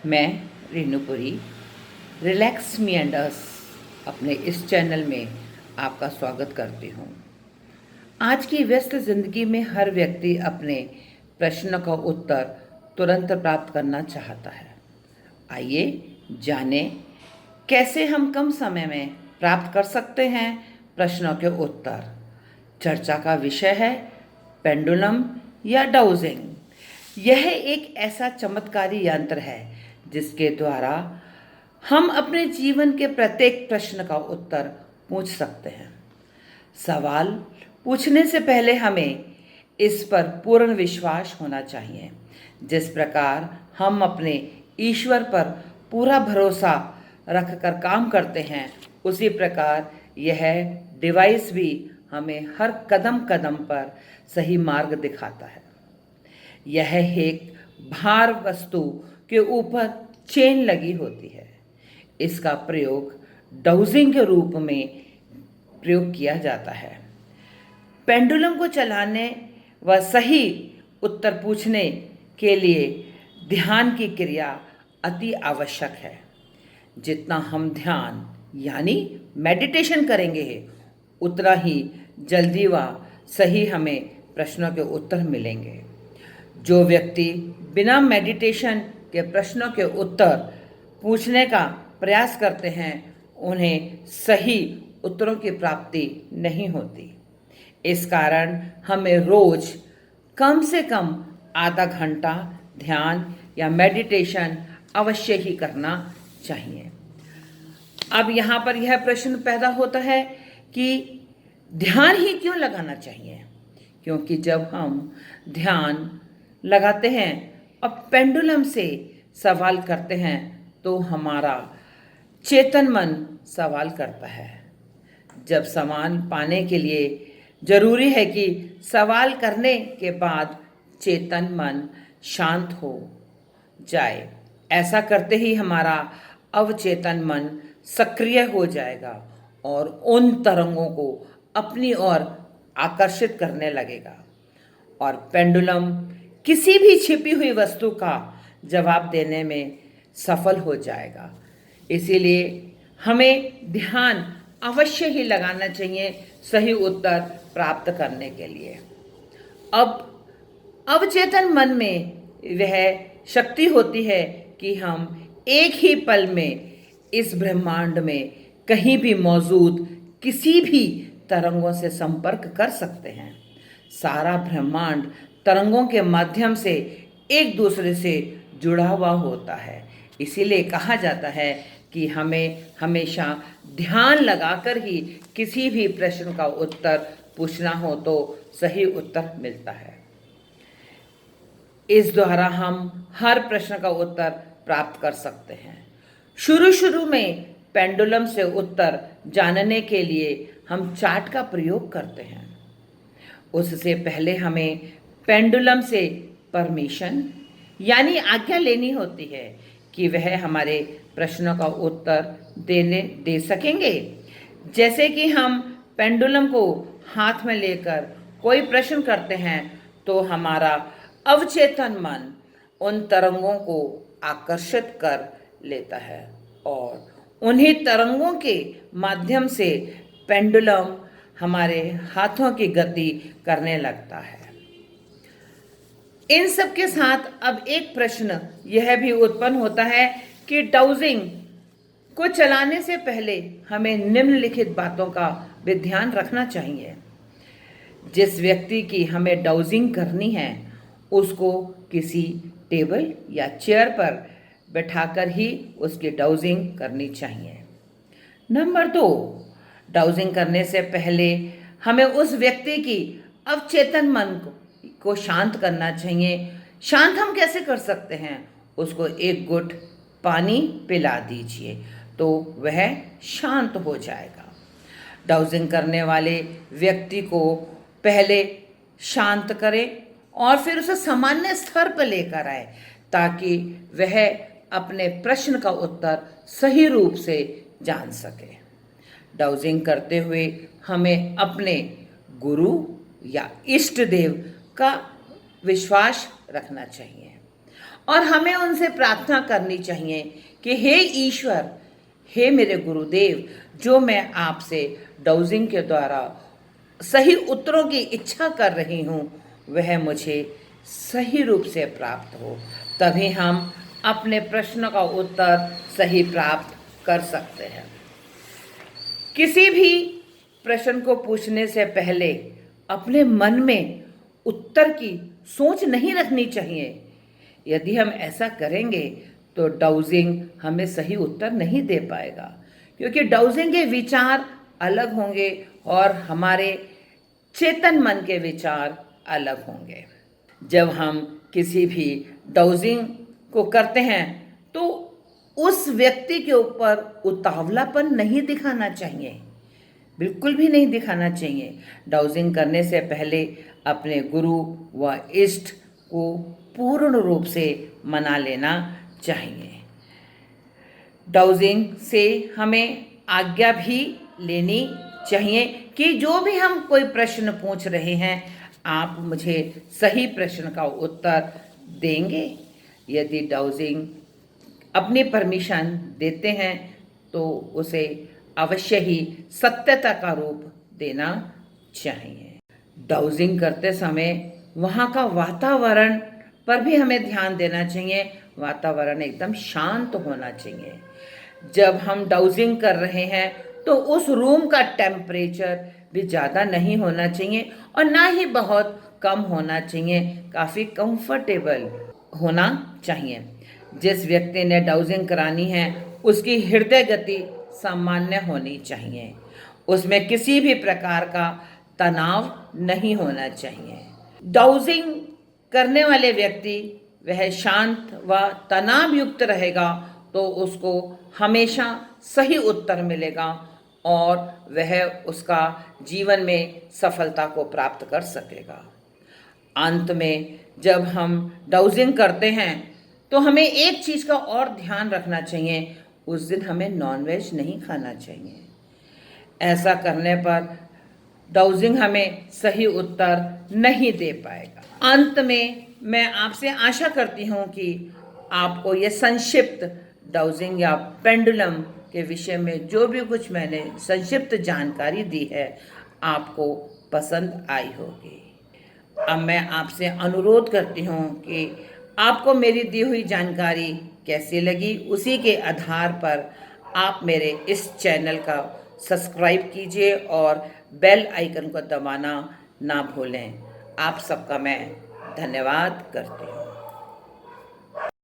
मैं रेणुपुरी relax me and अस अपने इस चैनल में आपका स्वागत करती हूँ। आज की व्यस्त ज़िंदगी में हर व्यक्ति अपने प्रश्न का उत्तर तुरंत प्राप्त करना चाहता है। आइए जानें कैसे हम कम समय में प्राप्त कर सकते हैं प्रश्नों के उत्तर। चर्चा का विषय है पेंडुलम या डाउजिंग। यह एक ऐसा चमत्कारी यंत्र है जिसके द्वारा हम अपने जीवन के प्रत्येक प्रश्न का उत्तर पूछ सकते हैं। सवाल पूछने से पहले हमें इस पर पूर्ण विश्वास होना चाहिए। जिस प्रकार हम अपने ईश्वर पर पूरा भरोसा रखकर काम करते हैं, उसी प्रकार यह डिवाइस भी हमें हर कदम कदम पर सही मार्ग दिखाता है। यह एक भार वस्तु के ऊपर चेन लगी होती है। इसका प्रयोग डाउजिंग के रूप में प्रयोग किया जाता है। पेंडुलम को चलाने व सही उत्तर पूछने के लिए ध्यान की क्रिया अति आवश्यक है। जितना हम ध्यान यानी मेडिटेशन करेंगे, उतना ही जल्दी व सही हमें प्रश्नों के उत्तर मिलेंगे। जो व्यक्ति बिना मेडिटेशन के प्रश्नों के उत्तर पूछने का प्रयास करते हैं, उन्हें सही उत्तरों की प्राप्ति नहीं होती। इस कारण हमें रोज कम से कम आधा घंटा ध्यान या मेडिटेशन अवश्य ही करना चाहिए। अब यहाँ पर यह प्रश्न पैदा होता है कि ध्यान ही क्यों लगाना चाहिए? क्योंकि जब हम ध्यान लगाते हैं और पेंडुलम से सवाल करते हैं तो हमारा चेतन मन सवाल करता है। जब सवाल पाने के लिए जरूरी है कि सवाल करने के बाद चेतन मन शांत हो जाए। ऐसा करते ही हमारा अवचेतन मन सक्रिय हो जाएगा और उन तरंगों को अपनी ओर आकर्षित करने लगेगा और पेंडुलम किसी भी छिपी हुई वस्तु का जवाब देने में सफल हो जाएगा। इसीलिए हमें ध्यान अवश्य ही लगाना चाहिए सही उत्तर प्राप्त करने के लिए। अब अवचेतन मन में वह शक्ति होती है कि हम एक ही पल में इस ब्रह्मांड में कहीं भी मौजूद किसी भी तरंगों से संपर्क कर सकते हैं। सारा ब्रह्मांड तरंगों के माध्यम से एक दूसरे से जुड़ा हुआ होता है। इसीलिए कहा जाता है कि हमें हमेशा ध्यान लगाकर ही किसी भी प्रश्न का उत्तर पूछना हो तो सही उत्तर मिलता है। इस द्वारा हम हर प्रश्न का उत्तर प्राप्त कर सकते हैं। शुरू में पेंडुलम से उत्तर जानने के लिए हम चार्ट का प्रयोग करते हैं। उससे पहले हमें पेंडुलम से परमिशन यानी आज्ञा लेनी होती है कि वह हमारे प्रश्नों का उत्तर दे सकेंगे। जैसे कि हम पेंडुलम को हाथ में लेकर कोई प्रश्न करते हैं तो हमारा अवचेतन मन उन तरंगों को आकर्षित कर लेता है और उन्हीं तरंगों के माध्यम से पेंडुलम हमारे हाथों की गति करने लगता है। इन सब के साथ अब एक प्रश्न यह भी उत्पन्न होता है कि डाउजिंग को चलाने से पहले हमें निम्नलिखित बातों का भी ध्यान रखना चाहिए। जिस व्यक्ति की हमें डाउजिंग करनी है, उसको किसी टेबल या चेयर पर बैठाकर ही उसकी डाउजिंग करनी चाहिए। नंबर 2, डाउजिंग करने से पहले हमें उस व्यक्ति की अवचेतन मन को शांत करना चाहिए। शांत हम कैसे कर सकते हैं? उसको एक घुट पानी पिला दीजिए तो वह शांत हो जाएगा। डाउजिंग करने वाले व्यक्ति को पहले शांत करें और फिर उसे सामान्य स्तर पर लेकर आए ताकि वह अपने प्रश्न का उत्तर सही रूप से जान सके। डाउजिंग करते हुए हमें अपने गुरु या इष्ट देव का विश्वास रखना चाहिए और हमें उनसे प्रार्थना करनी चाहिए कि हे ईश्वर, हे मेरे गुरुदेव, जो मैं आपसे डाउजिंग के द्वारा सही उत्तरों की इच्छा कर रही हूँ वह मुझे सही रूप से प्राप्त हो, तभी हम अपने प्रश्न का उत्तर सही प्राप्त कर सकते हैं। किसी भी प्रश्न को पूछने से पहले अपने मन में उत्तर की सोच नहीं रखनी चाहिए। यदि हम ऐसा करेंगे तो डाउजिंग हमें सही उत्तर नहीं दे पाएगा, क्योंकि डाउजिंग के विचार अलग होंगे और हमारे चेतन मन के विचार अलग होंगे। जब हम किसी भी डाउजिंग को करते हैं तो उस व्यक्ति के ऊपर उतावलापन नहीं दिखाना चाहिए, बिल्कुल भी नहीं दिखाना चाहिए। डाउजिंग करने से पहले अपने गुरु व इष्ट को पूर्ण रूप से मना लेना चाहिए। डाउजिंग से हमें आज्ञा भी लेनी चाहिए कि जो भी हम कोई प्रश्न पूछ रहे हैं आप मुझे सही प्रश्न का उत्तर देंगे। यदि डाउजिंग अपनी परमिशन देते हैं तो उसे अवश्य ही सत्यता का रूप देना चाहिए। डाउजिंग करते समय वहाँ का वातावरण पर भी हमें ध्यान देना चाहिए। वातावरण एकदम शांत होना चाहिए। जब हम डाउजिंग कर रहे हैं तो उस रूम का टेम्परेचर भी ज़्यादा नहीं होना चाहिए और ना ही बहुत कम होना चाहिए, काफ़ी कंफर्टेबल होना चाहिए। जिस व्यक्ति ने डाउजिंग करानी है उसकी हृदय गति सामान्य होनी चाहिए, उसमें किसी भी प्रकार का तनाव नहीं होना चाहिए। डाउजिंग करने वाले व्यक्ति वह शांत व तनाव युक्त रहेगा तो उसको हमेशा सही उत्तर मिलेगा और वह उसका जीवन में सफलता को प्राप्त कर सकेगा। अंत में जब हम डाउजिंग करते हैं तो हमें एक चीज़ का और ध्यान रखना चाहिए, उस दिन हमें नॉनवेज नहीं खाना चाहिए। ऐसा करने पर डाउजिंग हमें सही उत्तर नहीं दे पाएगा। अंत में मैं आपसे आशा करती हूँ कि आपको ये संक्षिप्त डाउजिंग या पेंडुलम के विषय में जो भी कुछ मैंने संक्षिप्त जानकारी दी है आपको पसंद आई होगी। अब मैं आपसे अनुरोध करती हूँ कि आपको मेरी दी हुई जानकारी कैसी लगी, उसी के आधार पर आप मेरे इस चैनल का सब्सक्राइब कीजिए और बेल आइकन को दबाना ना भूलें। आप सबका मैं धन्यवाद करती हूँ।